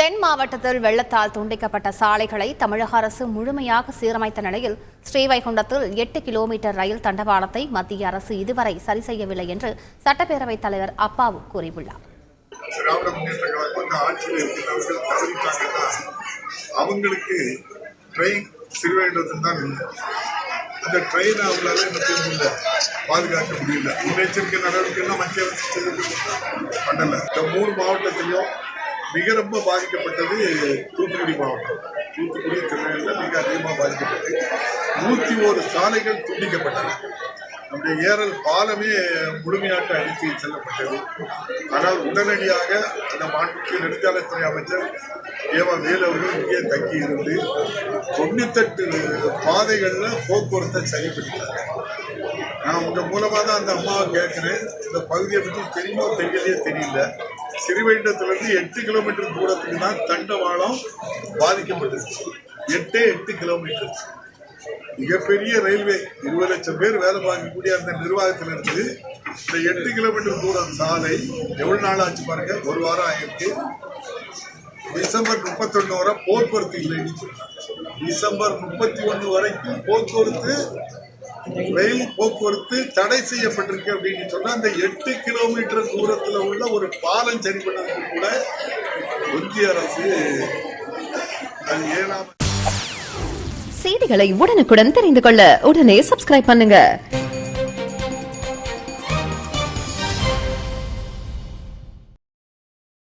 தென் மாவட்டத்தில் வெள்ளத்தால் துண்டிக்கப்பட்ட சாலைகளை தமிழக அரசு முழுமையாக சீரமைத்த நிலையில் ஸ்ரீவைகுண்டத்தில் 8 கிலோமீட்டர் ரயில் தண்டவாளத்தை மத்திய அரசு இதுவரை சரி செய்யவில்லை என்று சட்டப்பேரவைத் தலைவர் அப்பாவு கூறியுள்ளார். அவங்களுக்கு ட்ரெயின் ஸ்ரீவைகுண்டத்தில் தான் இல்லை. அந்த ட்ரெயின் அவங்களால என்ன பாதுகாக்க முடியல. முன்னெச்சரிக்கை நடவடிக்கைலாம் மத்திய அரசு பண்ணல. இந்த 3 மாவட்டத்திலையும் மிக ரொம்ப பாதிக்கப்பட்டது தூத்துக்குடி மாவட்டம். தூத்துக்குடி திருநெல்வேலியில் மிக அதிகமாக பாதிக்கப்பட்டு 101 சாலைகள் துண்டிக்கப்பட்டது. நம்முடைய ஏரல் பாலமே முழுமையாக அடித்து செல்லப்பட்டது. ஆனால் உடனடியாக இந்த மாநில நெடுஞ்சாலைத்துறை அமைச்சர் வேலு அவர்கள் இங்கே தங்கி இருந்து 98 பாதைகளில் போக்குவரத்தை சரிப்படுத்தினார். நான் உங்கள் மூலமாக தான் அந்த அம்மாவை கேட்குறேன், இந்த பகுதியை பற்றி தெரியுமோ தெரியலையே தெரியல. ஸ்ரீவைகுண்டத்திலிருந்து 8 கிலோமீட்டர் தூரத்துக்கு தான் தண்டவாளம் பாதிக்கப்பட்டது. 8 கிலோமீட்டர் மிகப்பெரிய ரயில்வே 20 லட்சம் பேர் வேலை பார்க்கக்கூடிய அந்த நிர்வாகத்திலிருந்து இந்த 8 கிலோமீட்டர் தூரம் சாலை எவ்வளவு நாள் ஆச்சு பாருங்க. 1 வாரம் ஆயிருக்கு. டிசம்பர் 31 வரை போக்குவரத்து இல்லைன்னு சொல்றாங்க. டிசம்பர் 31 வரைக்கும் போக்குவரத்து ரயில் போக்குவரத்து தடை செய்யப்பட்டிருக்கு அப்படின்னு சொன்னா அந்த 8 கிலோமீட்டர் தூரத்தில் உள்ள ஒரு பாலம் சரி பண்ணதுக்கு கூட ஒன்றிய அரசு அது ஏழாம். செய்திகளை உடனுக்குடன் தெரிந்து கொள்ள உடனே சப்ஸ்கிரைப் பண்ணுங்க.